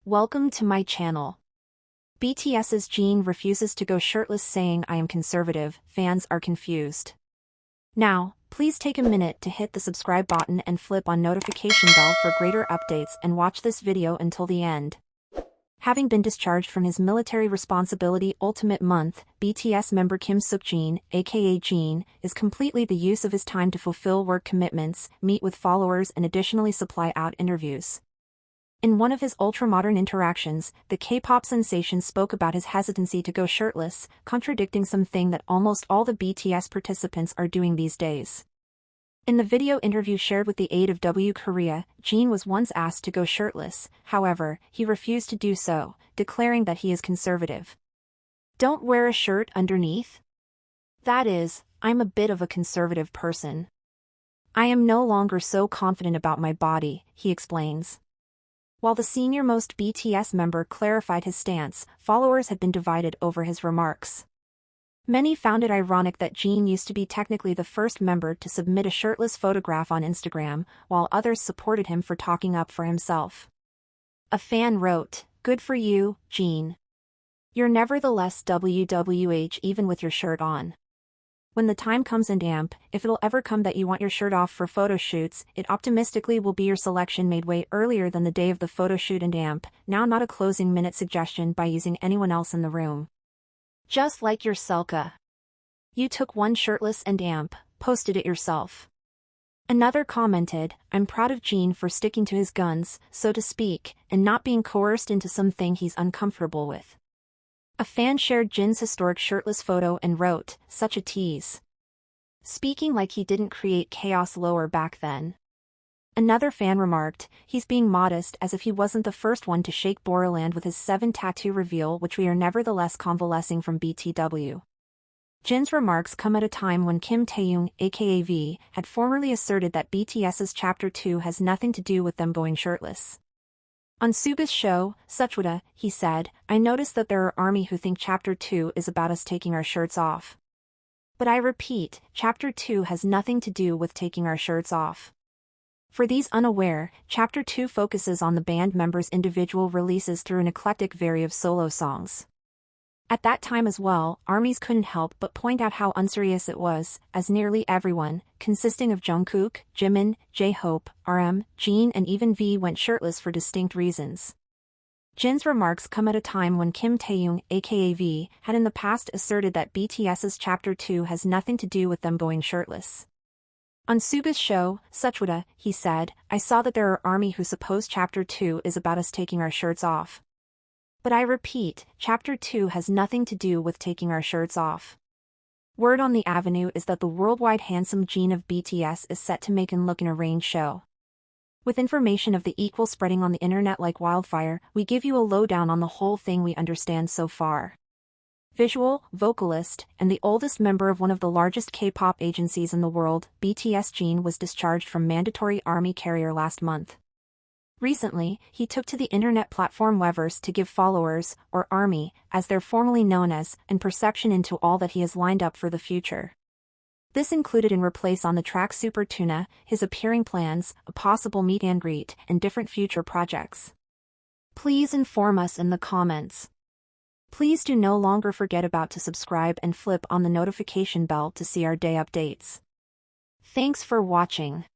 Welcome to my channel. BTS's Jin refuses to go shirtless, saying "I am conservative." Fans are confused. Now, please take a minute to hit the subscribe button and flip on notification bell for greater updates and watch this video until the end. Having been discharged from his military responsibility ultimate month, BTS member Kim Seokjin, aka Jin, is completely the use of his time to fulfill work commitments, meet with followers and additionally supply out interviews. In one of his ultra-modern interactions, the K-pop sensation spoke about his hesitancy to go shirtless, contradicting something that almost all the BTS participants are doing these days. In the video interview shared with the aid of W Korea, Jin was once asked to go shirtless, however, he refused to do so, declaring that he is conservative. "Don't wear a shirt underneath? That is, I'm a bit of a conservative person. I am no longer so confident about my body," he explains. While the senior-most BTS member clarified his stance, followers had been divided over his remarks. Many found it ironic that Jin used to be technically the first member to submit a shirtless photograph on Instagram, while others supported him for talking up for himself. A fan wrote, "Good for you, Jin. You're nevertheless WWH even with your shirt on. When the time comes and amp, if it'll ever come that you want your shirt off for photo shoots, it optimistically will be your selection made way earlier than the day of the photo shoot and amp, now not a closing minute suggestion by using anyone else in the room. Just like your Selka. You took one shirtless and amp, posted it yourself." Another commented, "I'm proud of Jin for sticking to his guns, so to speak, and not being coerced into something he's uncomfortable with." A fan shared Jin's historic shirtless photo and wrote, "Such a tease. Speaking like he didn't create chaos lower back then." Another fan remarked, "He's being modest as if he wasn't the first one to shake Borderland with his 7 tattoo reveal, which we are nevertheless convalescing from BTW." Jin's remarks come at a time when Kim Taehyung, aka V, had formerly asserted that BTS's Chapter 2 has nothing to do with them going shirtless. On Suga's show, Suchwada, he said, "I noticed that there are ARMY who think Chapter 2 is about us taking our shirts off. But I repeat, Chapter 2 has nothing to do with taking our shirts off." For these unaware, Chapter 2 focuses on the band members' individual releases through an eclectic variety of solo songs. At that time as well, ARMYs couldn't help but point out how unserious it was, as nearly everyone, consisting of Jungkook, Jimin, J-Hope, RM, Jin and even V went shirtless for distinct reasons. Jin's remarks come at a time when Kim Taehyung, aka V, had in the past asserted that BTS's Chapter 2 has nothing to do with them going shirtless. On Suga's show, Suchwada, he said, "I saw that there are ARMY who suppose Chapter 2 is about us taking our shirts off. But I repeat, Chapter 2 has nothing to do with taking our shirts off." Word on the avenue is that the worldwide handsome Jin of BTS is set to make and look in a range show. With information of the equal spreading on the internet like wildfire, we give you a lowdown on the whole thing we understand so far. Visual, vocalist, and the oldest member of one of the largest K-pop agencies in the world, BTS Jin was discharged from mandatory ARMY career last month. Recently, he took to the internet platform Weverse to give followers, or ARMY, as they're formally known as, an perception into all that he has lined up for the future. This included in replace on the track Super Tuna, his appearing plans, a possible meet and greet, and different future projects. Please inform us in the comments. Please do no longer forget about to subscribe and flip on the notification bell to see our day updates. Thanks for watching.